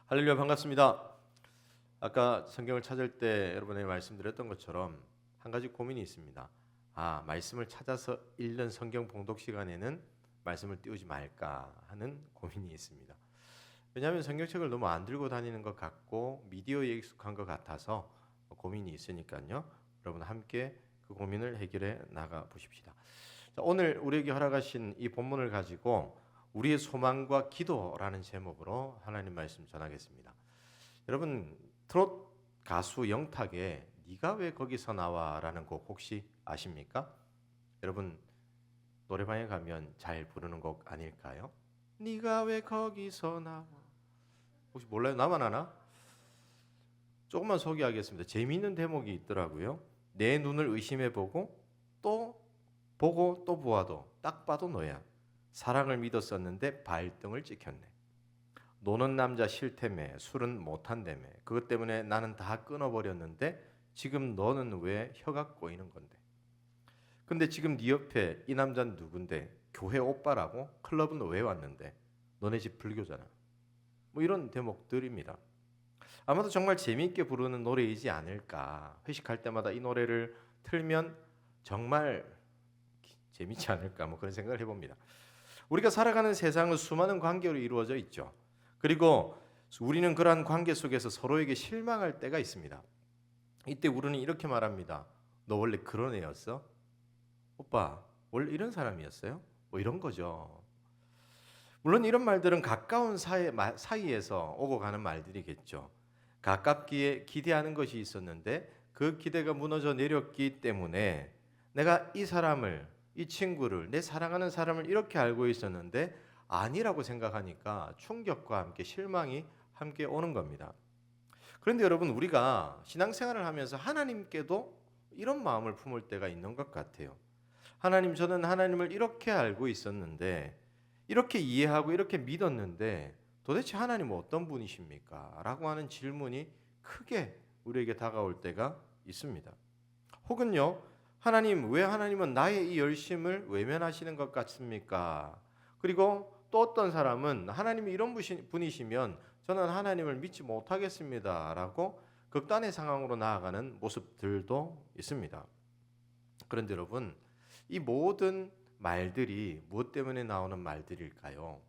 할렐루야, 반갑습니다. 아까 성경을 찾을 때 여러분에게 말씀드렸던 것처럼 한 가지 고민이 있습니다. 말씀을 찾아서 읽는 성경 봉독 시간에는 말씀을 띄우지 말까 하는 고민이 있습니다. 왜냐하면 성경책을 너무 안 들고 다니는 것 같고 미디어에 익숙한 것 같아서 고민이 있으니까요. 여러분 함께 그 고민을 해결해 나가 보십시다. 자, 오늘 우리에게 허락하신 이 본문을 가지고 우리의 소망과 기도라는 제목으로 하나님 말씀 전하겠습니다. 여러분, 트롯 가수 영탁의 네가 왜 거기서 나와라는 곡 혹시 아십니까? 여러분, 노래방에 가면 잘 부르는 곡 아닐까요? 네가 왜 거기서 나와. 혹시 몰라요? 나만 아나? 조금만 소개하겠습니다. 재미있는 대목이 있더라고요. 내 눈을 의심해 보고 또 보아도 딱 봐도 너야. 사랑을 믿었었는데 발등을 찍혔네. 노는 남자 싫다며, 술은 못한다며, 그것 때문에 나는 다 끊어버렸는데 지금 너는 왜 혀가 꼬이는 건데? 근데 지금 네 옆에 이 남자는 누군데? 교회 오빠라고? 클럽은 왜 왔는데? 너네 집 불교잖아. 뭐 이런 대목들입니다. 아마도 정말 재미있게 부르는 노래이지 않을까. 회식할 때마다 이 노래를 틀면 정말 재밌지 않을까, 뭐 그런 생각을 해봅니다. 우리가 살아가는 세상은 수많은 관계로 이루어져 있죠. 그리고 우리는 그러한 관계 속에서 서로에게 실망할 때가 있습니다. 이때 우리는 이렇게 말합니다. 너 원래 그런 애였어? 오빠, 원래 이런 사람이었어요? 뭐 이런 거죠. 물론 이런 말들은 가까운 사이에서 오고 가는 말들이겠죠. 가깝기에 기대하는 것이 있었는데 그 기대가 무너져 내렸기 때문에 내가 이 친구를, 내 사랑하는 사람을 이렇게 알고 있었는데 아니라고 생각하니까 충격과 함께 실망이 함께 오는 겁니다. 그런데 여러분, 우리가 신앙생활을 하면서 하나님께도 이런 마음을 품을 때가 있는 것 같아요. 하나님, 저는 하나님을 이렇게 알고 있었는데, 이렇게 이해하고 이렇게 믿었는데 도대체 하나님은 어떤 분이십니까? 라고 하는 질문이 크게 우리에게 다가올 때가 있습니다. 혹은요, 하나님, 왜 하나님은 나의 이 열심을 외면하시는 것 같습니까? 그리고 또 어떤 사람은 하나님이 이런 분이시면 저는 하나님을 믿지 못하겠습니다. 라고 극단의 상황으로 나아가는 모습들도 있습니다. 그런데 여러분, 이 모든 말들이 무엇 때문에 나오는 말들일까요?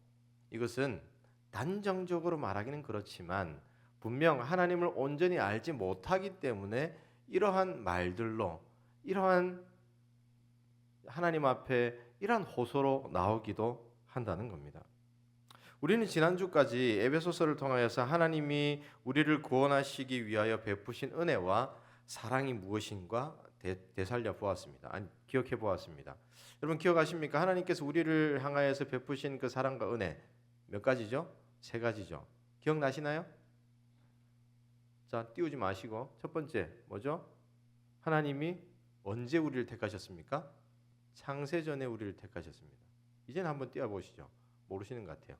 이것은 단정적으로 말하기는 그렇지만 분명 하나님을 온전히 알지 못하기 때문에 이러한 말들로, 이러한 하나님 앞에 이러한 호소로 나오기도 한다는 겁니다. 우리는 지난주까지 에베소서를 통하여서 하나님이 우리를 구원하시기 위하여 베푸신 은혜와 사랑이 무엇인가 되살려 보았습니다. 기억해 보았습니다. 여러분 기억하십니까? 하나님께서 우리를 향하여서 베푸신 그 사랑과 은혜 몇 가지죠? 세 가지죠. 기억나시나요? 자, 띄우지 마시고 첫 번째 뭐죠? 하나님이 언제 우리를 택하셨습니까? 창세전에 우리를 택하셨습니다. 이제는 한번 띄워보시죠. 모르시는 것 같아요.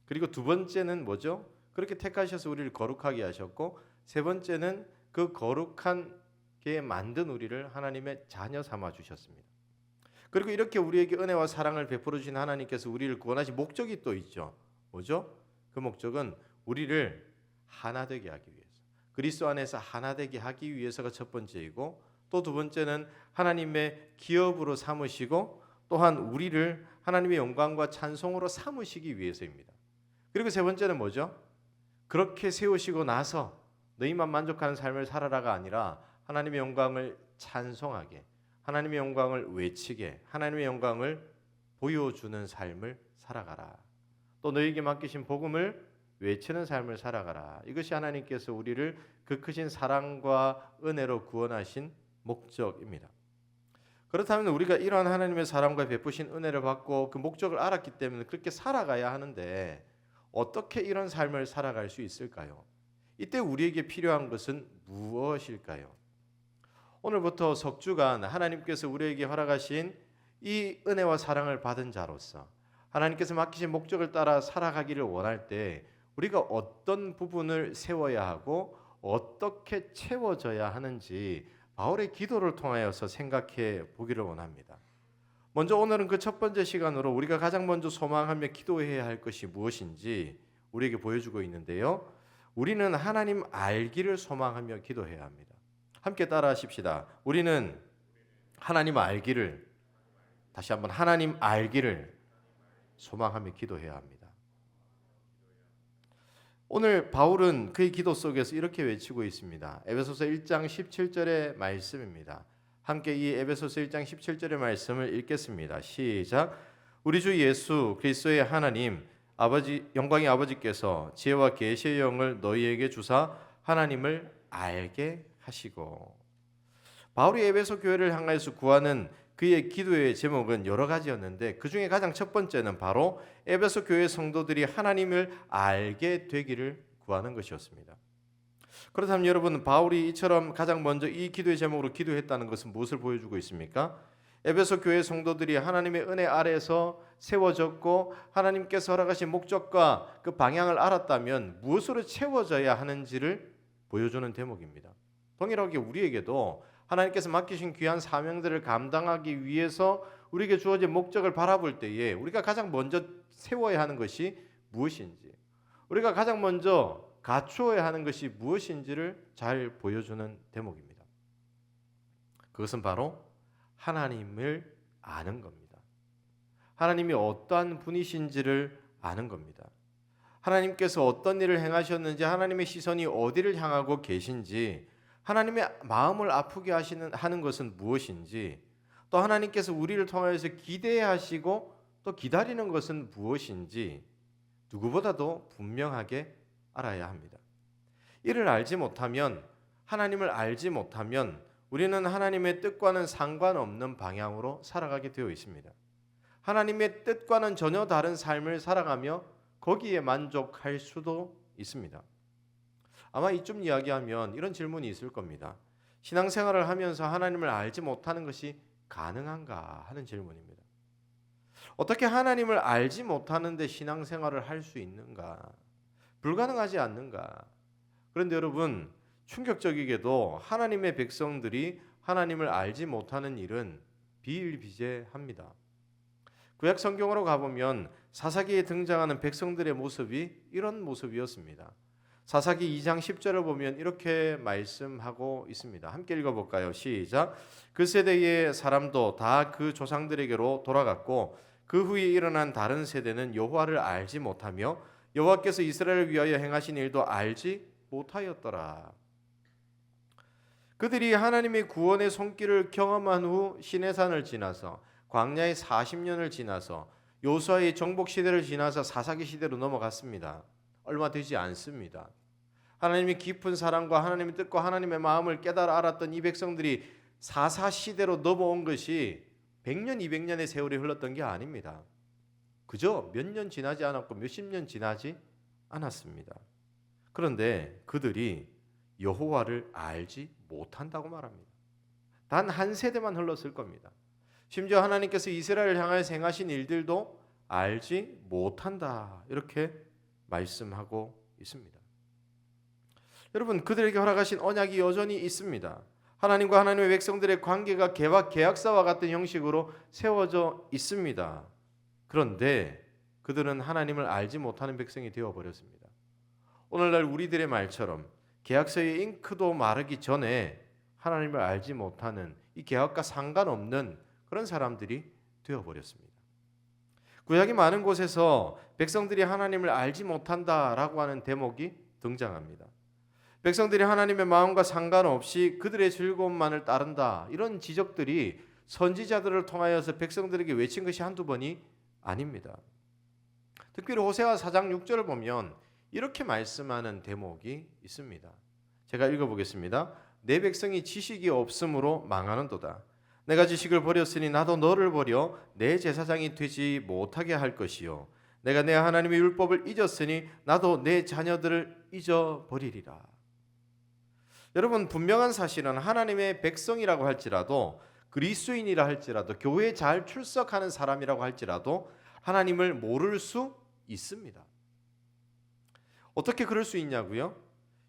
그리고 두 번째는 뭐죠? 그렇게 택하셔서 우리를 거룩하게 하셨고, 세 번째는 그 거룩하게 만든 우리를 하나님의 자녀 삼아 주셨습니다. 그리고 이렇게 우리에게 은혜와 사랑을 베풀어 주신 하나님께서 우리를 구원하신 목적이 또 있죠. 뭐죠? 그 목적은 우리를 하나 되게 하기 위해서, 그리스도 안에서 하나 되게 하기 위해서가 첫 번째이고, 또 두 번째는 하나님의 기업으로 삼으시고 또한 우리를 하나님의 영광과 찬송으로 삼으시기 위해서입니다. 그리고 세 번째는 뭐죠? 그렇게 세우시고 나서 너희만 만족하는 삶을 살아라가 아니라 하나님의 영광을 찬송하게, 하나님의 영광을 외치게, 하나님의 영광을 보여주는 삶을 살아가라. 또 너희에게 맡기신 복음을 외치는 삶을 살아가라. 이것이 하나님께서 우리를 그 크신 사랑과 은혜로 구원하신 목적입니다. 그렇다면 우리가 이러한 하나님의 사랑과 베푸신 은혜를 받고 그 목적을 알았기 때문에 그렇게 살아가야 하는데 어떻게 이런 삶을 살아갈 수 있을까요? 이때 우리에게 필요한 것은 무엇일까요? 오늘부터 석 주간 하나님께서 우리에게 허락하신 이 은혜와 사랑을 받은 자로서 하나님께서 맡기신 목적을 따라 살아가기를 원할 때 우리가 어떤 부분을 세워야 하고 어떻게 채워져야 하는지 바울의 기도를 통하여서 생각해 보기를 원합니다. 먼저 오늘은 그 첫 번째 시간으로 우리가 가장 먼저 소망하며 기도해야 할 것이 무엇인지 우리에게 보여주고 있는데요. 우리는 하나님 알기를 소망하며 기도해야 합니다. 함께 따라하십시다. 우리는 하나님 알기를, 다시 한번 하나님 알기를 소망하며 기도해야 합니다. 오늘 바울은 그의 기도 속에서 이렇게 외치고 있습니다. 에베소서 1장 17절의 말씀입니다. 함께 이 에베소서 1장 17절의 말씀을 읽겠습니다. 시작. 우리 주 예수 그리스도의 하나님 아버지 영광의 아버지께서 지혜와 계시의 영을 너희에게 주사 하나님을 알게 하시고. 바울이 에베소 교회를 향하여서 구하는 그의 기도의 제목은 여러 가지였는데 그 중에 가장 첫 번째는 바로 에베소 교회 성도들이 하나님을 알게 되기를 구하는 것이었습니다. 그렇다면 여러분, 바울이 이처럼 가장 먼저 이 기도의 제목으로 기도했다는 것은 무엇을 보여주고 있습니까? 에베소 교회 성도들이 하나님의 은혜 아래에서 세워졌고 하나님께서 허락하신 목적과 그 방향을 알았다면 무엇으로 채워져야 하는지를 보여주는 대목입니다. 동일하게 우리에게도 하나님께서 맡기신 귀한 사명들을 감당하기 위해서 우리에게 주어진 목적을 바라볼 때에 우리가 가장 먼저 세워야 하는 것이 무엇인지, 우리가 가장 먼저 갖추어야 하는 것이 무엇인지를 잘 보여주는 대목입니다. 그것은 바로 하나님을 아는 겁니다. 하나님이 어떠한 분이신지를 아는 겁니다. 하나님께서 어떤 일을 행하셨는지, 하나님의 시선이 어디를 향하고 계신지, 하나님의 마음을 아프게 하는 것은 무엇인지, 또 하나님께서 우리를 통하여서 기대하시고 또 기다리는 것은 무엇인지 누구보다도 분명하게 알아야 합니다. 이를 알지 못하면, 하나님을 알지 못하면 우리는 하나님의 뜻과는 상관없는 방향으로 살아가게 되어 있습니다. 하나님의 뜻과는 전혀 다른 삶을 살아가며 거기에 만족할 수도 있습니다. 아마 이쯤 이야기하면 이런 질문이 있을 겁니다. 신앙생활을 하면서 하나님을 알지 못하는 것이 가능한가 하는 질문입니다. 어떻게 하나님을 알지 못하는데 신앙생활을 할 수 있는가? 불가능하지 않는가? 그런데 여러분, 충격적이게도 하나님의 백성들이 하나님을 알지 못하는 일은 비일비재합니다. 구약 성경으로 가보면 사사기에 등장하는 백성들의 모습이 이런 모습이었습니다. 사사기 2장 10절을 보면 이렇게 말씀하고 있습니다. 함께 읽어볼까요? 시작. 그 세대의 사람도 다 그 조상들에게로 돌아갔고 그 후에 일어난 다른 세대는 여호와를 알지 못하며 여호와께서 이스라엘을 위하여 행하신 일도 알지 못하였더라. 그들이 하나님의 구원의 손길을 경험한 후 시내산을 지나서 광야의 40년을 지나서 요수아의 정복 시대를 지나서 사사기 시대로 넘어갔습니다. 얼마 되지 않습니다. 하나님의 깊은 사랑과 하나님의 뜻과 하나님의 마음을 깨달아 알았던 이 백성들이 사사 시대로 넘어온 것이 100년, 200년의 세월이 흘렀던 게 아닙니다. 그저 몇 년 지나지 않았고 몇십 년 지나지 않았습니다. 그런데 그들이 여호와를 알지 못한다고 말합니다. 단 한 세대만 흘렀을 겁니다. 심지어 하나님께서 이스라엘을 향하여 행하신 일들도 알지 못한다, 이렇게 말씀하고 있습니다. 여러분, 그들에게 허락하신 언약이 여전히 있습니다. 하나님과 하나님의 백성들의 관계가 계약사와 같은 형식으로 세워져 있습니다. 그런데 그들은 하나님을 알지 못하는 백성이 되어버렸습니다. 오늘날 우리들의 말처럼 계약서의 잉크도 마르기 전에 하나님을 알지 못하는, 이 계약과 상관없는 그런 사람들이 되어버렸습니다. 구약이 많은 곳에서 백성들이 하나님을 알지 못한다라고 하는 대목이 등장합니다. 백성들이 하나님의 마음과 상관없이 그들의 즐거움만을 따른다, 이런 지적들이 선지자들을 통하여서 백성들에게 외친 것이 한두 번이 아닙니다. 특별히 호세아 4장 6절을 보면 이렇게 말씀하는 대목이 있습니다. 제가 읽어보겠습니다. 내 백성이 지식이 없으므로 망하는도다. 내가 지식을 버렸으니 나도 너를 버려 내 제사장이 되지 못하게 할 것이요 내가 내 하나님의 율법을 잊었으니 나도 내 자녀들을 잊어버리리라. 여러분, 분명한 사실은 하나님의 백성이라고 할지라도, 그리스도인이라 할지라도, 교회에 잘 출석하는 사람이라고 할지라도 하나님을 모를 수 있습니다. 어떻게 그럴 수 있냐고요?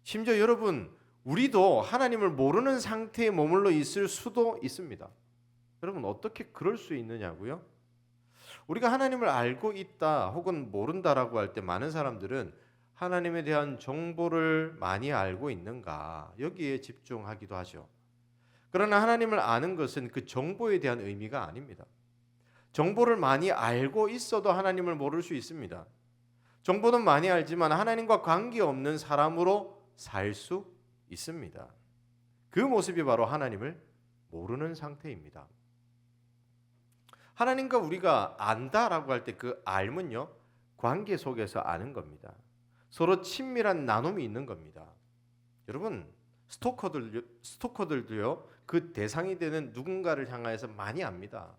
심지어 여러분, 우리도 하나님을 모르는 상태에 머물러 있을 수도 있습니다. 여러분, 어떻게 그럴 수 있느냐고요? 우리가 하나님을 알고 있다 혹은 모른다라고 할 때 많은 사람들은 하나님에 대한 정보를 많이 알고 있는가 여기에 집중하기도 하죠. 그러나 하나님을 아는 것은 그 정보에 대한 의미가 아닙니다. 정보를 많이 알고 있어도 하나님을 모를 수 있습니다. 정보는 많이 알지만 하나님과 관계없는 사람으로 살 수 있습니다. 그 모습이 바로 하나님을 모르는 상태입니다. 하나님과 우리가 안다라고 할 때 그 알면요, 관계 속에서 아는 겁니다. 서로 친밀한 나눔이 있는 겁니다. 여러분, 스토커들도요, 그 대상이 되는 누군가를 향하여서 많이 압니다.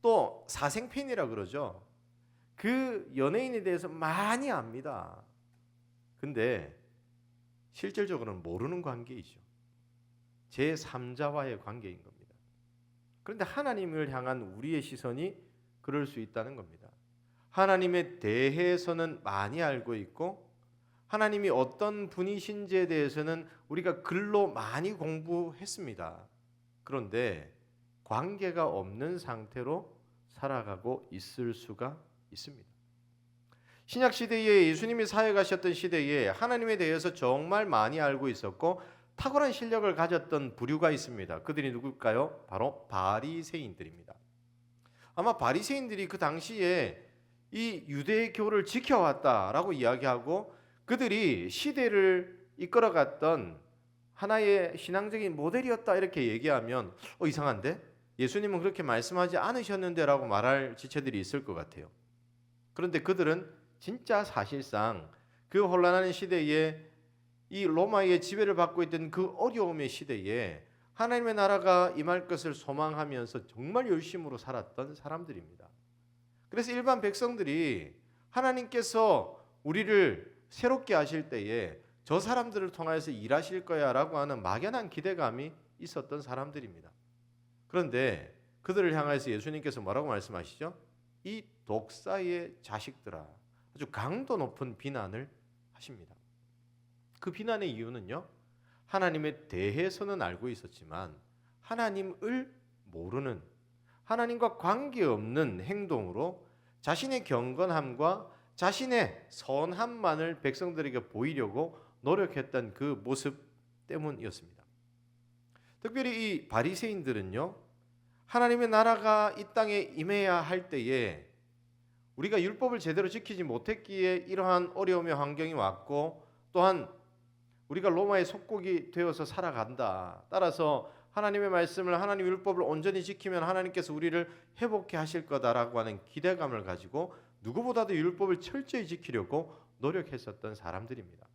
또 사생팬이라 그러죠. 그 연예인에 대해서 많이 압니다. 근데 실질적으로는 모르는 관계이죠. 제3자와의 관계인 겁니다. 그런데 하나님을 향한 우리의 시선이 그럴 수 있다는 겁니다. 하나님에 대해서는 많이 알고 있고 하나님이 어떤 분이신지에 대해서는 우리가 글로 많이 공부했습니다. 그런데 관계가 없는 상태로 살아가고 있을 수가 있습니다. 신약 시대에 예수님이 사역하셨던 시대에 하나님에 대해서 정말 많이 알고 있었고 탁월한 실력을 가졌던 부류가 있습니다. 그들이 누굴까요? 바로 바리새인들입니다. 아마 바리새인들이 그 당시에 이 유대교를 지켜왔다라고 이야기하고 그들이 시대를 이끌어갔던 하나의 신앙적인 모델이었다 이렇게 얘기하면 이상한데? 예수님은 그렇게 말씀하지 않으셨는데 라고 말할 지체들이 있을 것 같아요. 그런데 그들은 진짜 사실상 그 혼란하는 시대에 이 로마의 지배를 받고 있던 그 어려움의 시대에 하나님의 나라가 임할 것을 소망하면서 정말 열심으로 살았던 사람들입니다. 그래서 일반 백성들이 하나님께서 우리를 새롭게 하실 때에 저 사람들을 통해서 일하실 거야 라고 하는 막연한 기대감이 있었던 사람들입니다. 그런데 그들을 향해서 예수님께서 뭐라고 말씀하시죠? 이 독사의 자식들아, 아주 강도 높은 비난을 하십니다. 그 비난의 이유는요, 하나님에 대해서는 알고 있었지만 하나님을 모르는, 하나님과 관계없는 행동으로 자신의 경건함과 자신의 선함만을 백성들에게 보이려고 노력했던 그 모습 때문이었습니다. 특별히 이 바리새인들은요, 하나님의 나라가 이 땅에 임해야 할 때에 우리가 율법을 제대로 지키지 못했기에 이러한 어려움의 환경이 왔고 또한 우리가 로마의 속국이 되어서 살아간다. 따라서 하나님의 말씀을 하나님 율법을 온전히 지키면 하나님께서 우리를 회복케 하실 거다라고 하는 기대감을 가지고 누구보다도 율법을 철저히 지키려고 노력했었던 사람들입니다.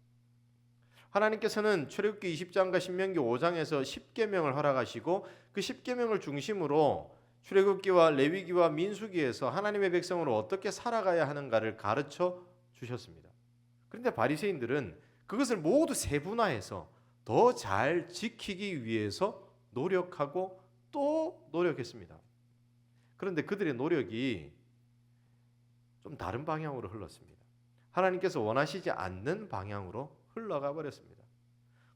하나님께서는 출애굽기 20장과 신명기 5장에서 10계명을 허락하시고 그 10계명을 중심으로 출애굽기와 레위기와 민수기에서 하나님의 백성으로 어떻게 살아가야 하는가를 가르쳐 주셨습니다. 그런데 바리새인들은 그것을 모두 세분화해서 더 잘 지키기 위해서 노력하고 또 노력했습니다. 그런데 그들의 노력이 좀 다른 방향으로 흘렀습니다. 하나님께서 원하시지 않는 방향으로 흘러가 버렸습니다.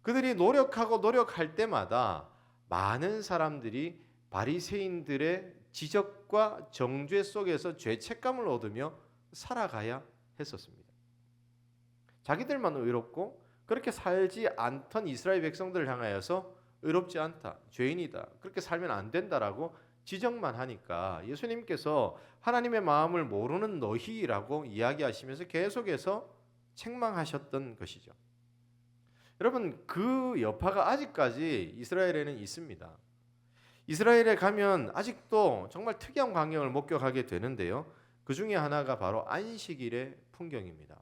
그들이 노력하고 노력할 때마다 많은 사람들이 바리새인들의 지적과 정죄 속에서 죄책감을 얻으며 살아가야 했었습니다. 자기들만 의롭고 그렇게 살지 않던 이스라엘 백성들을 향하여서 의롭지 않다, 죄인이다, 그렇게 살면 안 된다라고 지적만 하니까 예수님께서 하나님의 마음을 모르는 너희라고 이야기하시면서 계속해서 책망하셨던 것이죠. 여러분, 그 여파가 아직까지 이스라엘에는 있습니다. 이스라엘에 가면 아직도 정말 특이한 광경을 목격하게 되는데요. 그 중에 하나가 바로 안식일의 풍경입니다.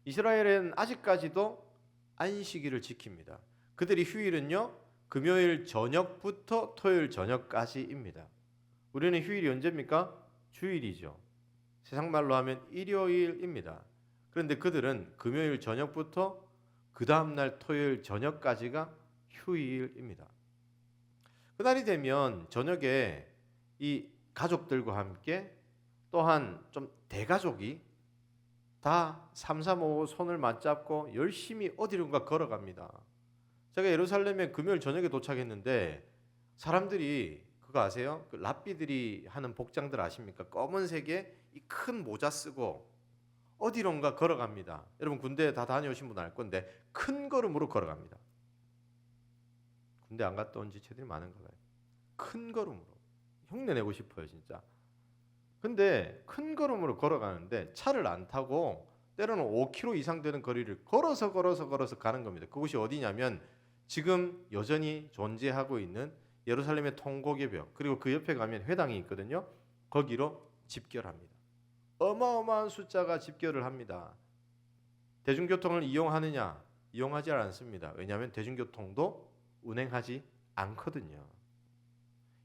이스라엘은 아직까지도 안식일을 지킵니다. 그들이 휴일은요, 금요일 저녁부터 토요일 저녁까지입니다. 우리는 휴일이 언제입니까? 주일이죠. 세상 말로 하면 일요일입니다. 그런데 그들은 금요일 저녁부터 그 다음날 토요일 저녁까지가 휴일입니다. 그날이 되면 저녁에 이 가족들과 함께 또한 좀 대가족이 다 삼삼오오 손을 맞잡고 열심히 어디론가 걸어갑니다. 제가 예루살렘에 금요일 저녁에 도착했는데 사람들이 그거 아세요? 그 랍비들이 하는 복장들 아십니까? 검은색에 이 큰 모자 쓰고 어디론가 걸어갑니다. 여러분 군대 다 다녀오신 분 알 건데 큰 걸음으로 걸어갑니다. 군대 안 갔다 온 지체들이 많은가 봐요. 큰 걸음으로. 흉내내고 싶어요 진짜. 근데 큰 걸음으로 걸어가는데 차를 안 타고 때로는 5km 이상 되는 거리를 걸어서 가는 겁니다. 그곳이 어디냐면 지금 여전히 존재하고 있는 예루살렘의 통곡의 벽, 그리고 그 옆에 가면 회당이 있거든요. 거기로 집결합니다. 어마어마한 숫자가 집결을 합니다. 대중교통을 이용하느냐? 이용하지 않습니다. 왜냐하면 대중교통도 운행하지 않거든요.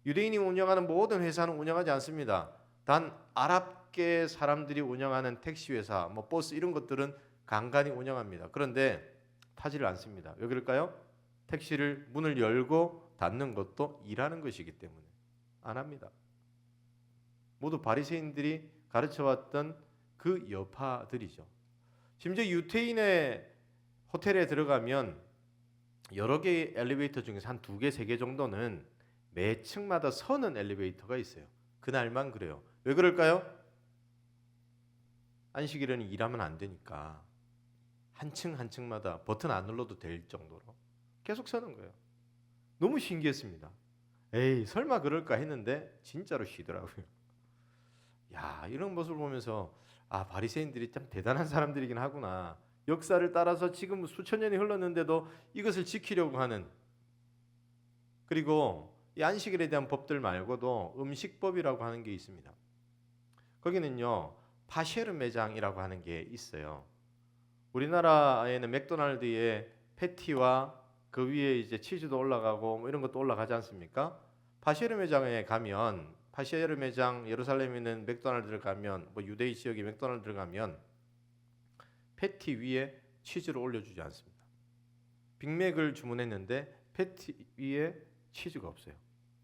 유대인이 운영하는 모든 회사는 운영하지 않습니다. 단 아랍계 사람들이 운영하는 택시 회사, 뭐 버스 이런 것들은 간간히 운영합니다. 그런데 타지를 않습니다. 왜 그럴까요? 택시를 문을 열고 닫는 것도 일하는 것이기 때문에 안 합니다. 모두 바리새인들이 가르쳐왔던 그 여파들이죠. 심지어 유태인의 호텔에 들어가면 여러 개의 엘리베이터 중에서 한 2개, 3개 정도는 매 층마다 서는 엘리베이터가 있어요. 그날만 그래요. 왜 그럴까요? 안식일에는 일하면 안 되니까 한 층 한 층마다 버튼 안 눌러도 될 정도로 계속 서는 거예요. 너무 신기했습니다. 에이 설마 그럴까 했는데 진짜로 쉬더라고요. 야, 이런 모습을 보면서 아, 바리새인들이 참 대단한 사람들이긴 하구나. 역사를 따라서 지금 수천 년이 흘렀는데도 이것을 지키려고 하는, 그리고 이 안식일에 대한 법들 말고도 음식법이라고 하는 게 있습니다. 거기는요 파쉐르 매장이라고 하는 게 있어요. 우리나라에는 맥도날드에 패티와 그 위에 이제 치즈도 올라가고 뭐 이런 것도 올라가지 않습니까? 파쉐르 매장에 가면, 파쉐르 매장 예루살렘에 있는 맥도날드를 가면, 뭐 유대인 지역의 맥도날드를 가면 패티 위에 치즈를 올려주지 않습니다. 빅맥을 주문했는데 패티 위에 치즈가 없어요.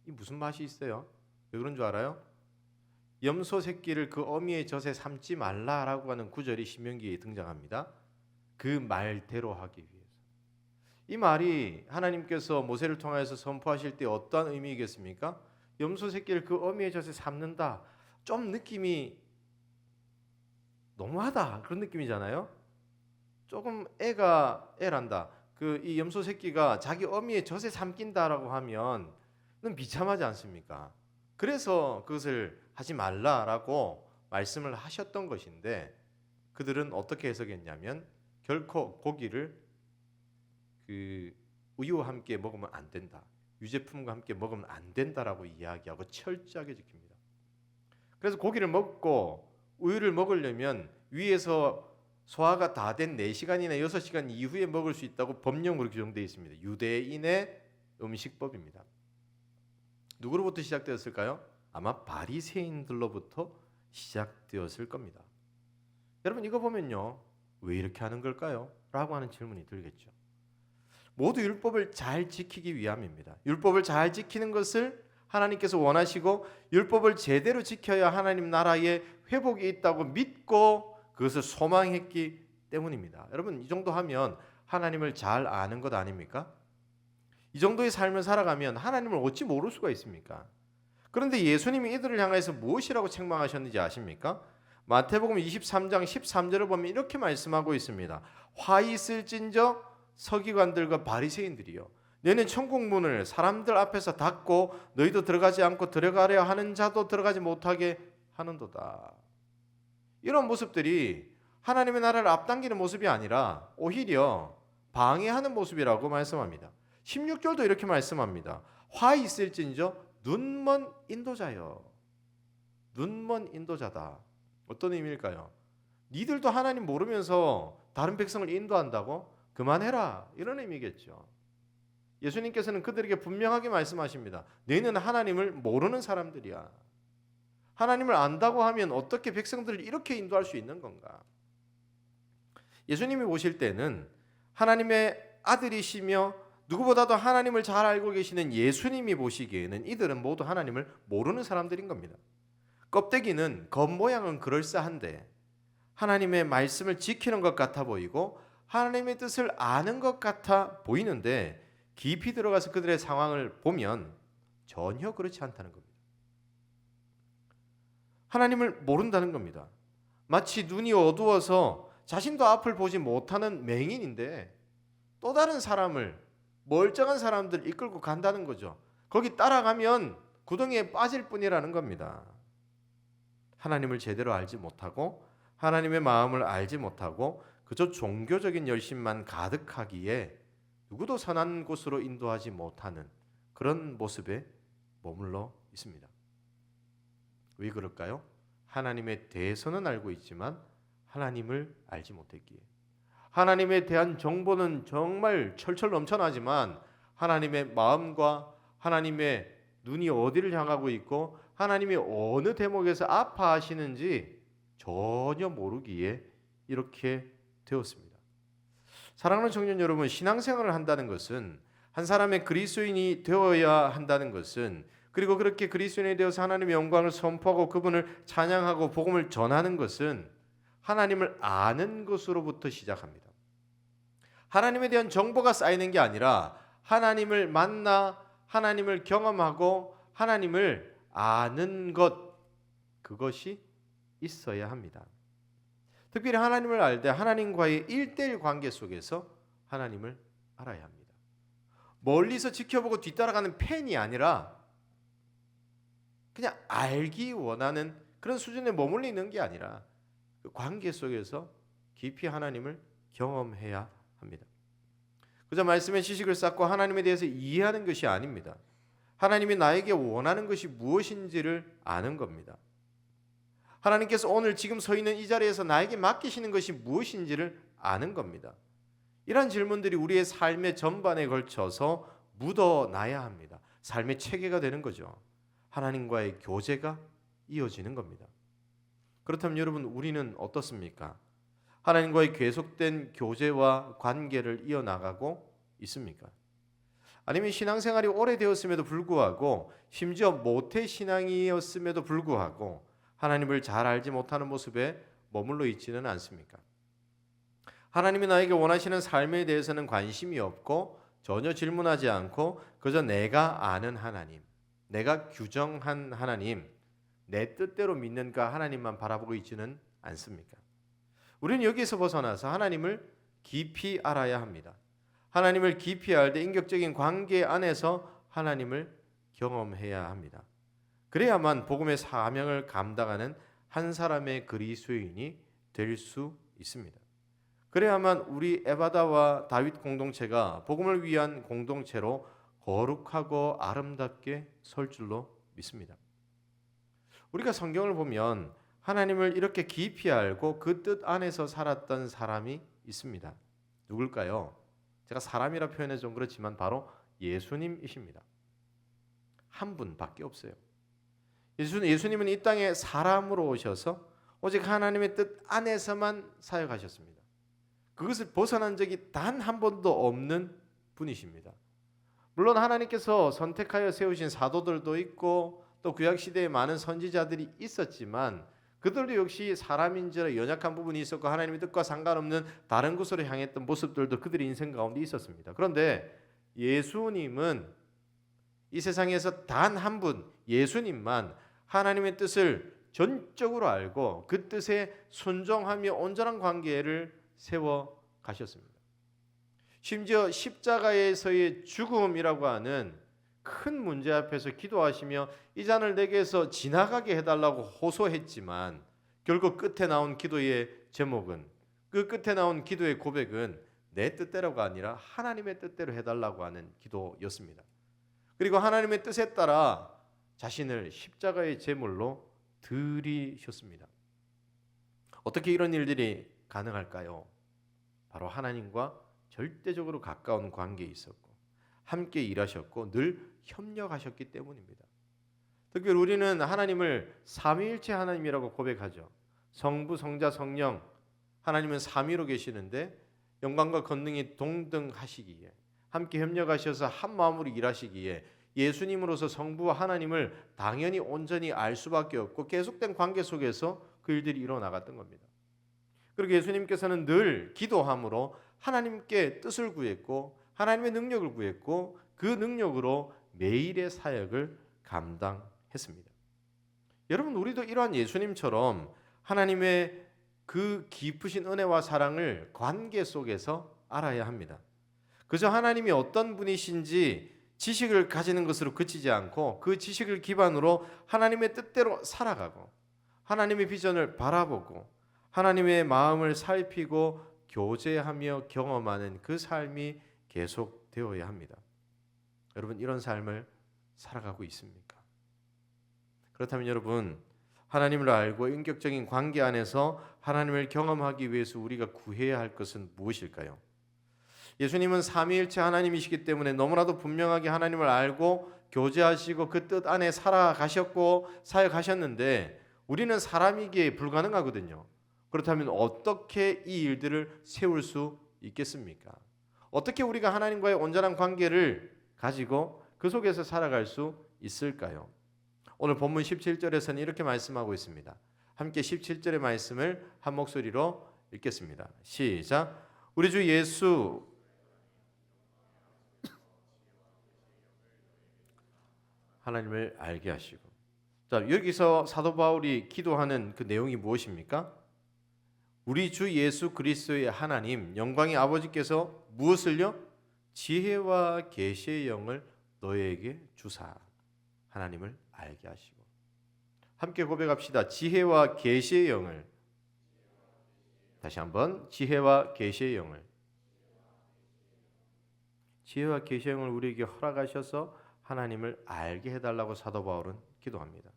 이 무슨 맛이 있어요? 왜 그런 줄 알아요? 염소 새끼를 그 어미의 젖에 삶지 말라라고 하는 구절이 신명기에 등장합니다. 그 말대로 하기 위해서. 이 말이 하나님께서 모세를 통하여서 선포하실 때 어떠한 의미이겠습니까? 염소 새끼를 그 어미의 젖에 삶는다. 좀 느낌이 너무하다 그런 느낌이잖아요. 조금 애란다. 그 이 염소 새끼가 자기 어미의 젖에 삼킨다라고 하면 는 비참하지 않습니까? 그래서 그것을 하지 말라라고 말씀을 하셨던 것인데 그들은 어떻게 해석했냐면 결코 고기를 그 우유와 함께 먹으면 안 된다. 유제품과 함께 먹으면 안 된다라고 이야기하고 철저하게 지킵니다. 그래서 고기를 먹고 우유를 먹으려면 위에서 소화가 다 된 4시간이나 6시간 이후에 먹을 수 있다고 법령으로 규정되어 있습니다. 유대인의 음식법입니다. 누구로부터 시작되었을까요? 아마 바리새인들로부터 시작되었을 겁니다. 여러분 이거 보면요. 왜 이렇게 하는 걸까요? 라고 하는 질문이 들겠죠. 모두 율법을 잘 지키기 위함입니다. 율법을 잘 지키는 것을 하나님께서 원하시고 율법을 제대로 지켜야 하나님 나라에 회복이 있다고 믿고 그것을 소망했기 때문입니다. 여러분 이 정도 하면 하나님을 잘 아는 것 아닙니까? 이 정도의 삶을 살아가면 하나님을 어찌 모를 수가 있습니까? 그런데 예수님이 이들을 향해서 무엇이라고 책망하셨는지 아십니까? 마태복음 23장 13절을 보면 이렇게 말씀하고 있습니다. 화 있을진저 서기관들과 바리새인들이요, 너희는 천국 문을 사람들 앞에서 닫고 너희도 들어가지 않고 들어가려 하는 자도 들어가지 못하게 하는도다. 이런 모습들이 하나님의 나라를 앞당기는 모습이 아니라 오히려 방해하는 모습이라고 말씀합니다. 16절도 이렇게 말씀합니다. 화 있을진저 눈먼 인도자여. 눈먼 인도자다. 어떤 의미일까요? 니들도 하나님 모르면서 다른 백성을 인도한다고? 그만해라. 이런 의미겠죠. 예수님께서는 그들에게 분명하게 말씀하십니다. 너희는 하나님을 모르는 사람들이야. 하나님을 안다고 하면 어떻게 백성들을 이렇게 인도할 수 있는 건가? 예수님이 오실 때는 하나님의 아들이시며 누구보다도 하나님을 잘 알고 계시는 예수님이 보시기에는 이들은 모두 하나님을 모르는 사람들인 겁니다. 껍데기는 겉모양은 그럴싸한데 하나님의 말씀을 지키는 것 같아 보이고 하나님의 뜻을 아는 것 같아 보이는데 깊이 들어가서 그들의 상황을 보면 전혀 그렇지 않다는 겁니다. 하나님을 모른다는 겁니다. 마치 눈이 어두워서 자신도 앞을 보지 못하는 맹인인데 또 다른 사람을, 멀쩡한 사람들 이끌고 간다는 거죠. 거기 따라가면 구덩이에 빠질 뿐이라는 겁니다. 하나님을 제대로 알지 못하고 하나님의 마음을 알지 못하고 그저 종교적인 열심만 가득하기에 누구도 선한 곳으로 인도하지 못하는 그런 모습에 머물러 있습니다. 왜 그럴까요? 하나님에 대해서는 알고 있지만 하나님을 알지 못했기에. 하나님에 대한 정보는 정말 철철 넘쳐나지만 하나님의 마음과 하나님의 눈이 어디를 향하고 있고 하나님이 어느 대목에서 아파하시는지 전혀 모르기에 이렇게 되었습니다. 사랑하는 청년 여러분, 신앙생활을 한다는 것은, 한 사람의 그리스도인이 되어야 한다는 것은, 그리고 그렇게 그리스도인이 되어서 하나님의 영광을 선포하고 그분을 찬양하고 복음을 전하는 것은 하나님을 아는 것으로부터 시작합니다. 하나님에 대한 정보가 쌓이는 게 아니라 하나님을 만나 하나님을 경험하고 하나님을 아는 것, 그것이 있어야 합니다. 특별히 하나님을 알 때 하나님과의 1:1 관계 속에서 하나님을 알아야 합니다. 멀리서 지켜보고 뒤따라가는 팬이 아니라 그냥 알기 원하는 그런 수준에 머물러 있는 게 아니라 그 관계 속에서 깊이 하나님을 경험해야 합니다. 그저 말씀의 지식을 쌓고 하나님에 대해서 이해하는 것이 아닙니다. 하나님이 나에게 원하는 것이 무엇인지를 아는 겁니다. 하나님께서 오늘 지금 서 있는 이 자리에서 나에게 맡기시는 것이 무엇인지를 아는 겁니다. 이런 질문들이 우리의 삶의 전반에 걸쳐서 묻어나야 합니다. 삶의 체계가 되는 거죠. 하나님과의 교제가 이어지는 겁니다. 그렇다면 여러분, 우리는 어떻습니까? 하나님과의 계속된 교제와 관계를 이어나가고 있습니까? 아니면 신앙생활이 오래되었음에도 불구하고 심지어 모태신앙이었음에도 불구하고 하나님을 잘 알지 못하는 모습에 머물러 있지는 않습니까? 하나님이 나에게 원하시는 삶에 대해서는 관심이 없고 전혀 질문하지 않고 그저 내가 아는 하나님, 내가 규정한 하나님, 내 뜻대로 믿는 그 하나님만 바라보고 있지는 않습니까? 우리는 여기서 벗어나서 하나님을 깊이 알아야 합니다. 하나님을 깊이 알 때 인격적인 관계 안에서 하나님을 경험해야 합니다. 그래야만 복음의 사명을 감당하는 한 사람의 그리스도인이 될 수 있습니다. 그래야만 우리 에바다와 다윗 공동체가 복음을 위한 공동체로 거룩하고 아름답게 설 줄로 믿습니다. 우리가 성경을 보면 하나님을 이렇게 깊이 알고 그 뜻 안에서 살았던 사람이 있습니다. 누굴까요? 제가 사람이라 표현해서 좀 그렇지만 바로 예수님이십니다. 한 분밖에 없어요. 예수님은 이 땅에 사람으로 오셔서 오직 하나님의 뜻 안에서만 사역하셨습니다. 그것을 벗어난 적이 단 한 번도 없는 분이십니다. 물론 하나님께서 선택하여 세우신 사도들도 있고 또 구약 시대에 많은 선지자들이 있었지만 그들도 역시 사람인지라 연약한 부분이 있었고 하나님의 뜻과 상관없는 다른 곳으로 향했던 모습들도 그들의 인생 가운데 있었습니다. 그런데 예수님은 이 세상에서 단 한 분, 예수님만 하나님의 뜻을 전적으로 알고 그 뜻에 순종하며 온전한 관계를 세워 가셨습니다. 심지어 십자가에서의 죽음이라고 하는 큰 문제 앞에서 기도하시며 이 잔을 내게서 지나가게 해달라고 호소했지만 결국 끝에 나온 기도의 제목은, 그 끝에 나온 기도의 고백은 내 뜻대로가 아니라 하나님의 뜻대로 해달라고 하는 기도였습니다. 그리고 하나님의 뜻에 따라 자신을 십자가의 제물로 드리셨습니다. 어떻게 이런 일들이 가능할까요? 바로 하나님과 절대적으로 가까운 관계에 있었고 함께 일하셨고 늘 협력하셨기 때문입니다. 특별히 우리는 하나님을 삼위일체 하나님이라고 고백하죠. 성부, 성자, 성령, 하나님은 삼위로 계시는데 영광과 권능이 동등하시기에 함께 협력하셔서 한 마음으로 일하시기에 예수님으로서 성부와 하나님을 당연히 온전히 알 수밖에 없고 계속된 관계 속에서 그 일들이 일어나갔던 겁니다. 그리고 예수님께서는 늘 기도함으로 하나님께 뜻을 구했고 하나님의 능력을 구했고 그 능력으로 매일의 사역을 감당했습니다. 여러분, 우리도 이러한 예수님처럼 하나님의 그 깊으신 은혜와 사랑을 관계 속에서 알아야 합니다. 그저 하나님이 어떤 분이신지 지식을 가지는 것으로 그치지 않고 그 지식을 기반으로 하나님의 뜻대로 살아가고 하나님의 비전을 바라보고 하나님의 마음을 살피고 교제하며 경험하는 그 삶이 계속되어야 합니다. 여러분, 이런 삶을 살아가고 있습니까? 그렇다면 여러분, 하나님을 알고 인격적인 관계 안에서 하나님을 경험하기 위해서 우리가 구해야 할 것은 무엇일까요? 예수님은 삼위일체 하나님이시기 때문에 너무나도 분명하게 하나님을 알고 교제하시고 그 뜻 안에 살아가셨고 사역하셨는데 우리는 사람이기에 불가능하거든요. 그렇다면 어떻게 이 일들을 세울 수 있겠습니까? 어떻게 우리가 하나님과의 온전한 관계를 가지고 그 속에서 살아갈 수 있을까요? 오늘 본문 17절에서는 이렇게 말씀하고 있습니다. 함께 17절의 말씀을 한 목소리로 읽겠습니다. 시작. 우리 주 예수 하나님을 알게 하시고. 자, 여기서 사도 바울이 기도하는 그 내용이 무엇입니까? 우리 주 예수 그리스도의 하나님 영광의 아버지께서 무엇을요? 지혜와 계시의 영을 너에게 주사 하나님을 알게 하시고. 함께 고백합시다. 지혜와 계시의 영을. 다시 한번 지혜와 계시의 영을. 지혜와 계시의 영을 우리에게 허락하셔서 하나님을 알게 해달라고 사도 바울은 기도합니다.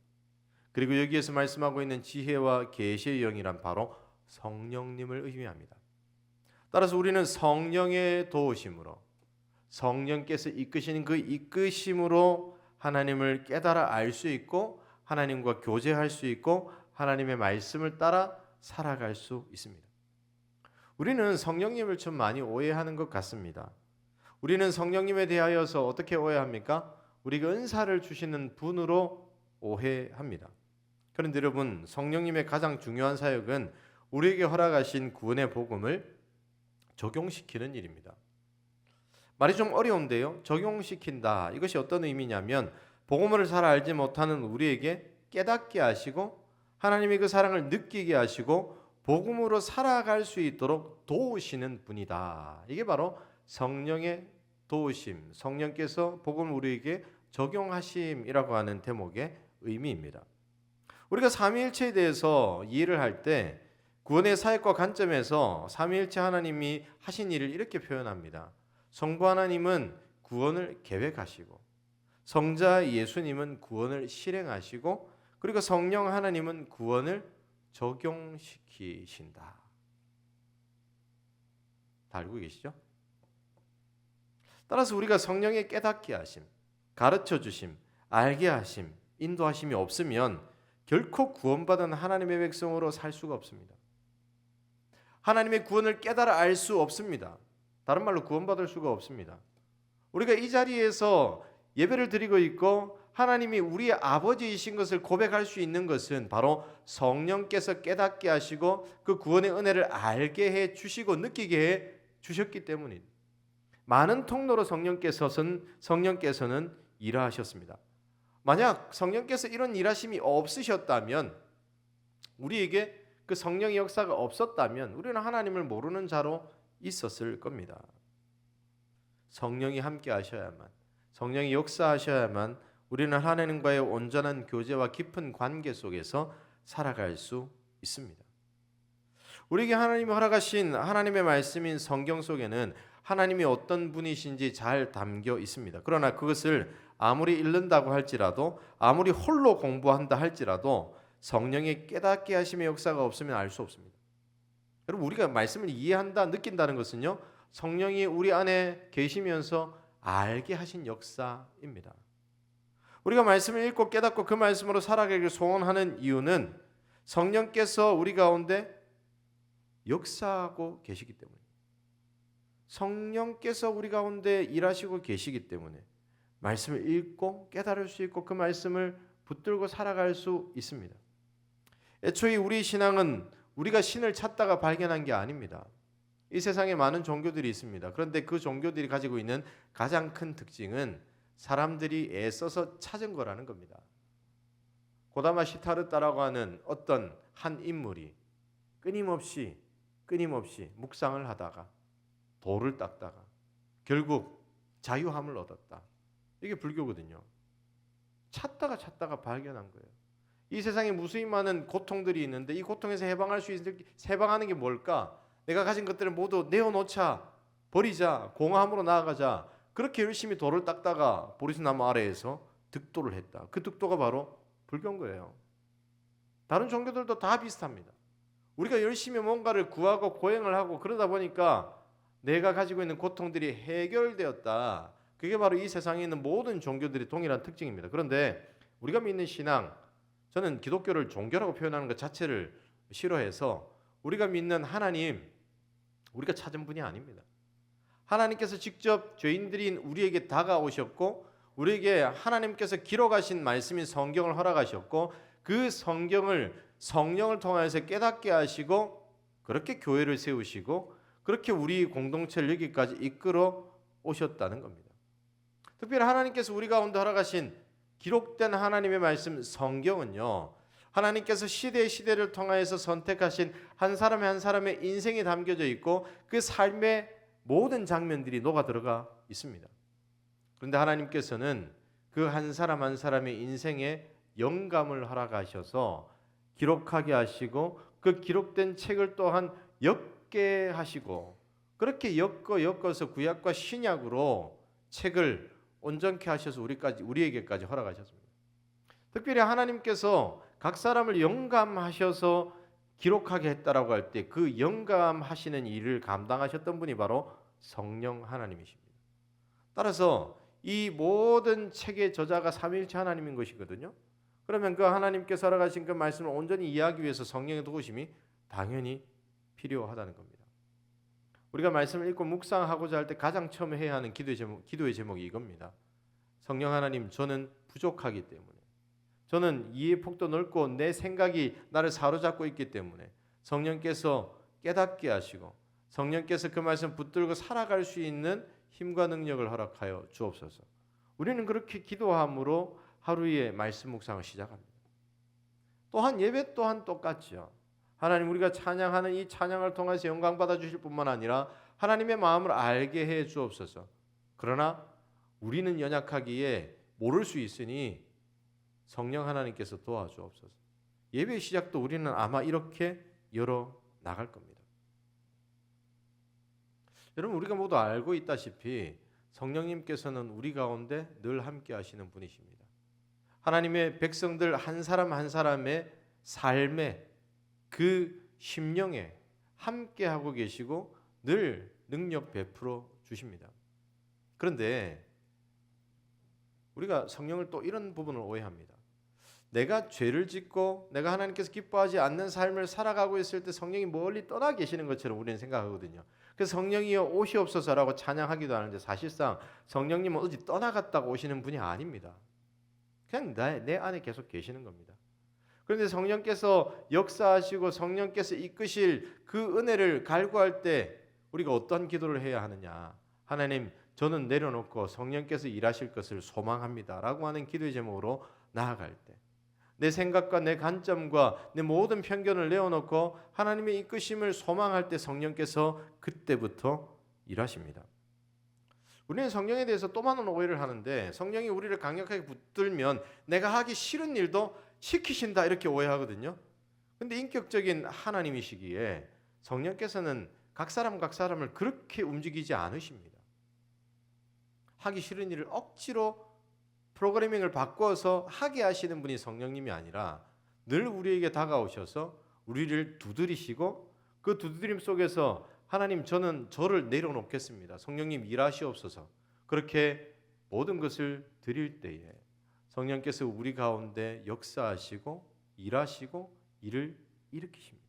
그리고 여기에서 말씀하고 있는 지혜와 계시의 영이란 바로 성령님을 의미합니다. 따라서 우리는 성령의 도우심으로 성령께서 이끄시는 그 이끄심으로 하나님을 깨달아 알 수 있고 하나님과 교제할 수 있고 하나님의 말씀을 따라 살아갈 수 있습니다. 우리는 성령님을 좀 많이 오해하는 것 같습니다. 우리는 성령님에 대하여서 어떻게 오해합니까? 우리가 은사를 주시는 분으로 오해합니다. 그런데 여러분, 성령님의 가장 중요한 사역은 우리에게 허락하신 구원의 복음을 적용시키는 일입니다. 말이 좀 어려운데요. 적용시킨다. 이것이 어떤 의미냐면 복음을 잘 알지 못하는 우리에게 깨닫게 하시고 하나님의 그 사랑을 느끼게 하시고 복음으로 살아갈 수 있도록 도우시는 분이다. 이게 바로 성령의 도우심, 성령께서 복음을 우리에게 적용하심이라고 하는 대목의 의미입니다. 우리가 삼위일체에 대해서 이해를 할 때 구원의 사역과 관점에서 삼위일체 하나님이 하신 일을 이렇게 표현합니다. 성부 하나님은 구원을 계획하시고 성자 예수님은 구원을 실행하시고 그리고 성령 하나님은 구원을 적용시키신다. 다 알고 계시죠? 따라서 우리가 성령의 깨닫게 하심, 가르쳐 주심, 알게 하심, 인도하심이 없으면 결코 구원받은 하나님의 백성으로 살 수가 없습니다. 하나님의 구원을 깨달아 알 수 없습니다. 다른 말로 구원받을 수가 없습니다. 우리가 이 자리에서 예배를 드리고 있고 하나님이 우리의 아버지이신 것을 고백할 수 있는 것은 바로 성령께서 깨닫게 하시고 그 구원의 은혜를 알게 해 주시고 느끼게 해 주셨기 때문입니다. 많은 통로로 성령께서는 일하셨습니다. 만약 성령께서 이런 일하심이 없으셨다면 우리에게 그 성령의 역사가 없었다면 우리는 하나님을 모르는 자로 있었을 겁니다. 성령이 함께 하셔야만, 성령이 역사하셔야만 우리는 하나님과의 온전한 교제와 깊은 관계 속에서 살아갈 수 있습니다. 우리에게 하나님이 허락하신 하나님의 말씀인 성경 속에는 하나님이 어떤 분이신지 잘 담겨 있습니다. 그러나 그것을 아무리 읽는다고 할지라도 아무리 홀로 공부한다 할지라도 성령의 깨닫게 하심의 역사가 없으면 알 수 없습니다. 여러분, 우리가 말씀을 이해한다, 느낀다는 것은요, 성령이 우리 안에 계시면서 알게 하신 역사입니다. 우리가 말씀을 읽고 깨닫고 그 말씀으로 살아가기를 소원하는 이유는 성령께서 우리 가운데 역사하고 계시기 때문입니다. 성령께서 우리 가운데 일하시고 계시기 때문에 말씀을 읽고 깨달을 수 있고 그 말씀을 붙들고 살아갈 수 있습니다. 애초에 우리 신앙은 우리가 신을 찾다가 발견한 게 아닙니다. 이 세상에 많은 종교들이 있습니다. 그런데 그 종교들이 가지고 있는 가장 큰 특징은 사람들이 애써서 찾은 거라는 겁니다. 고다마 시타르타라고 하는 어떤 한 인물이 끊임없이 묵상을 하다가 돌을 닦다가 결국 자유함을 얻었다. 이게 불교거든요. 찾다가 발견한 거예요. 이 세상에 무수히 많은 고통들이 있는데 이 고통에서 해방하는 게 뭘까? 내가 가진 것들을 모두 내어놓자, 버리자, 공허함으로 나아가자. 그렇게 열심히 돌을 닦다가 보리수나무 아래에서 득도를 했다. 그 득도가 바로 불교인 거예요. 다른 종교들도 다 비슷합니다. 우리가 열심히 뭔가를 구하고 고행을 하고 그러다 보니까 내가 가지고 있는 고통들이 해결되었다. 그게 바로 이 세상에 있는 모든 종교들의 동일한 특징입니다. 그런데 우리가 믿는 신앙, 저는 기독교를 종교라고 표현하는 것 자체를 싫어해서 우리가 믿는 하나님, 우리가 찾은 분이 아닙니다. 하나님께서 직접 죄인들인 우리에게 다가오셨고 우리에게 하나님께서 기록하신 말씀인 성경을 허락하셨고 그 성경을 성령을 통해서 깨닫게 하시고 그렇게 교회를 세우시고 그렇게 우리 공동체를 여기까지 이끌어 오셨다는 겁니다. 특별히 하나님께서 우리 가운데 허락하신 기록된 하나님의 말씀 성경은요, 하나님께서 시대를 통하여서 선택하신 한 사람의 한 사람의 인생이 담겨져 있고 그 삶의 모든 장면들이 녹아 들어가 있습니다. 그런데 하나님께서는 그 한 사람 한 사람의 인생에 영감을 허락하셔서 기록하게 하시고 그 기록된 책을 또한 엮게 하시고 그렇게 엮어서 구약과 신약으로 책을 온전케 하셔서 우리에게까지 허락하셨습니다. 특별히 하나님께서 각 사람을 영감하셔서 기록하게 했다라고 할 때 그 영감하시는 일을 감당하셨던 분이 바로 성령 하나님이십니다. 따라서 이 모든 책의 저자가 삼위일체 하나님인 것이거든요. 그러면 그 하나님께서 허락하신 그 말씀을 온전히 이해하기 위해서 성령의 도우심이 당연히 필요하다는 겁니다. 우리가 말씀을 읽고 묵상하고자 할 때 가장 처음 해야 하는 기도의 제목이 이겁니다. 성령 하나님, 저는 부족하기 때문에, 저는 이해의 폭도 넓고 내 생각이 나를 사로잡고 있기 때문에 성령께서 깨닫게 하시고 성령께서 그 말씀 붙들고 살아갈 수 있는 힘과 능력을 허락하여 주옵소서. 우리는 그렇게 기도함으로 하루의 말씀 묵상을 시작합니다. 또한 예배 또한 똑같죠. 하나님, 우리가 찬양하는 이 찬양을 통해서 영광 받아 주실 뿐만 아니라 하나님의 마음을 알게 해 주옵소서. 그러나 우리는 연약하기에 모를 수 있으니 성령 하나님께서 도와주옵소서. 예배 시작도 우리는 아마 이렇게 열어 나갈 겁니다. 여러분, 우리가 모두 알고 있다시피 성령님께서는 우리 가운데 늘 함께 하시는 분이십니다. 하나님의 백성들 한 사람 한 사람의 삶에 그 심령에 함께 하고 계시고 늘 능력 베풀어 주십니다. 그런데 우리가 성령을 또 이런 부분을 오해합니다. 내가 죄를 짓고 내가 하나님께서 기뻐하지 않는 삶을 살아가고 있을 때 성령이 멀리 떠나 계시는 것처럼 우리는 생각하거든요. 그래서 성령이여 오시옵소서라고 찬양하기도 하는데 사실상 성령님은 어디 떠나갔다고 오시는 분이 아닙니다. 그냥 내 안에 계속 계시는 겁니다. 그런데 성령께서 역사하시고 성령께서 이끄실 그 은혜를 갈구할 때 우리가 어떤 기도를 해야 하느냐. 하나님, 저는 내려놓고 성령께서 일하실 것을 소망합니다 라고 하는 기도의 제목으로 나아갈 때 내 생각과 내 관점과 내 모든 편견을 내어놓고 하나님의 이끄심을 소망할 때 성령께서 그때부터 일하십니다. 우리는 성령에 대해서 또 많은 오해를 하는데 성령이 우리를 강력하게 붙들면 내가 하기 싫은 일도 시키신다 이렇게 오해하거든요. 그런데 인격적인 하나님이시기에 성령께서는 각 사람을 그렇게 움직이지 않으십니다. 하기 싫은 일을 억지로 프로그래밍을 바꿔서 하게 하시는 분이 성령님이 아니라 늘 우리에게 다가오셔서 우리를 두드리시고 그 두드림 속에서 하나님, 저는 저를 내려놓겠습니다. 성령님 일하시옵소서. 그렇게 모든 것을 드릴 때에 성령께서 우리 가운데 역사하시고 일하시고 일을 일으키십니다.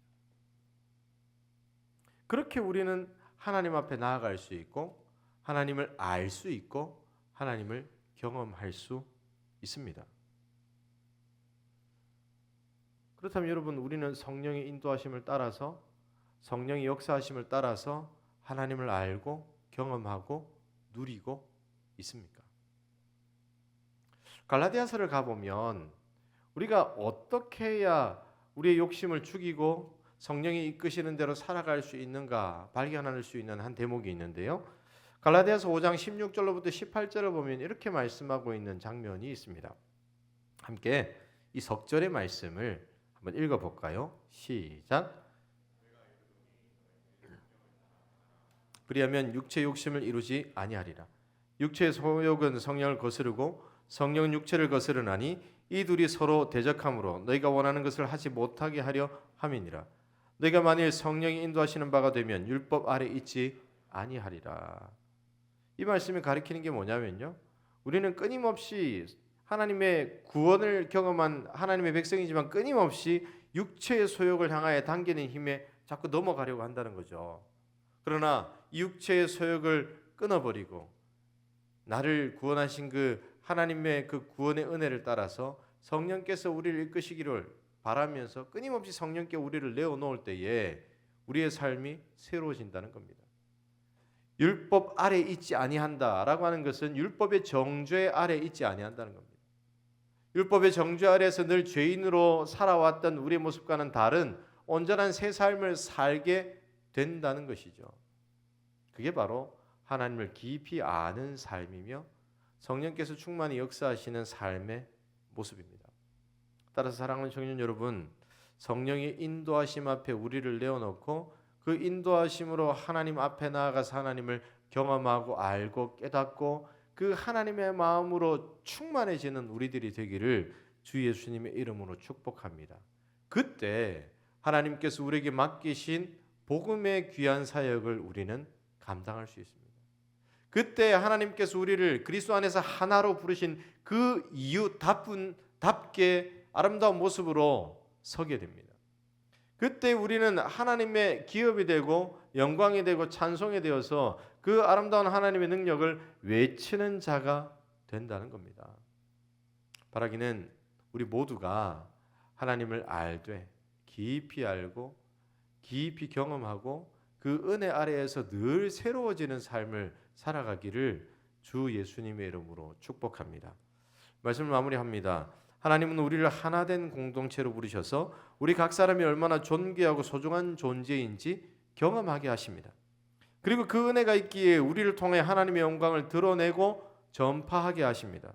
그렇게 우리는 하나님 앞에 나아갈 수 있고 하나님을 알 수 있고 하나님을 경험할 수 있습니다. 그렇다면 여러분, 우리는 성령의 인도하심을 따라서 성령의 역사하심을 따라서 하나님을 알고 경험하고 누리고 있습니까? 갈라디아서를 가보면 우리가 어떻게 해야 우리의 욕심을 죽이고 성령이 이끄시는 대로 살아갈 수 있는가 발견할 수 있는 한 대목이 있는데요. 갈라디아서 5장 16절로부터 18절을 보면 이렇게 말씀하고 있는 장면이 있습니다. 함께 이 석절의 말씀을 한번 읽어볼까요? 시작. 그리하면 육체의 욕심을 이루지 아니하리라. 육체의 소욕은 성령을 거스르고 성령은 육체를 거스르나니 이 둘이 서로 대적함으로 너희가 원하는 것을 하지 못하게 하려 함이니라. 너희가 만일 성령이 인도하시는 바가 되면 율법 아래 있지 아니하리라. 이 말씀이 가리키는 게 뭐냐면요, 우리는 끊임없이 하나님의 구원을 경험한 하나님의 백성이지만 끊임없이 육체의 소욕을 향하여 당기는 힘에 자꾸 넘어가려고 한다는 거죠. 그러나 이 육체의 소욕을 끊어버리고 나를 구원하신 그 하나님의 그 구원의 은혜를 따라서 성령께서 우리를 이끄시기를 바라면서 끊임없이 성령께 우리를 내어놓을 때에 우리의 삶이 새로워진다는 겁니다. 율법 아래 있지 아니한다라고 하는 것은 율법의 정죄 아래 있지 아니한다는 겁니다. 율법의 정죄 아래에서 늘 죄인으로 살아왔던 우리의 모습과는 다른 온전한 새 삶을 살게 된다는 것이죠. 그게 바로 하나님을 깊이 아는 삶이며 성령께서 충만히 역사하시는 삶의 모습입니다. 따라서 사랑하는 청년 여러분, 성령의 인도하심 앞에 우리를 내어놓고 그 인도하심으로 하나님 앞에 나아가서 하나님을 경험하고 알고 깨닫고 그 하나님의 마음으로 충만해지는 우리들이 되기를 주 예수님의 이름으로 축복합니다. 그때 하나님께서 우리에게 맡기신 복음의 귀한 사역을 우리는 감당할 수 있습니다. 그때 하나님께서 우리를 그리스도 안에서 하나로 부르신 그 이유답게 아름다운 모습으로 서게 됩니다. 그때 우리는 하나님의 기업이 되고 영광이 되고 찬송이 되어서 그 아름다운 하나님의 능력을 외치는 자가 된다는 겁니다. 바라기는 우리 모두가 하나님을 알되 깊이 알고 깊이 경험하고 그 은혜 아래에서 늘 새로워지는 삶을 살아가기를 주 예수님의 이름으로 축복합니다. 말씀을 마무리합니다. 하나님은 우리를 하나된 공동체로 부르셔서 우리 각 사람이 얼마나 존귀하고 소중한 존재인지 경험하게 하십니다. 그리고 그 은혜가 있기에 우리를 통해 하나님의 영광을 드러내고 전파하게 하십니다.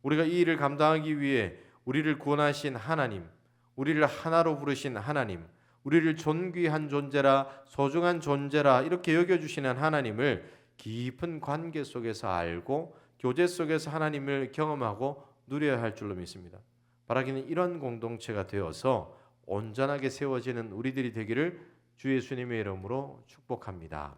우리가 이 일을 감당하기 위해 우리를 구원하신 하나님, 우리를 하나로 부르신 하나님, 우리를 존귀한 존재라 소중한 존재라 이렇게 여겨주시는 하나님을 깊은 관계 속에서 알고 교제 속에서 하나님을 경험하고 누려야 할 줄로 믿습니다. 바라기는 이런 공동체가 되어서 온전하게 세워지는 우리들이 되기를 주 예수님의 이름으로 축복합니다.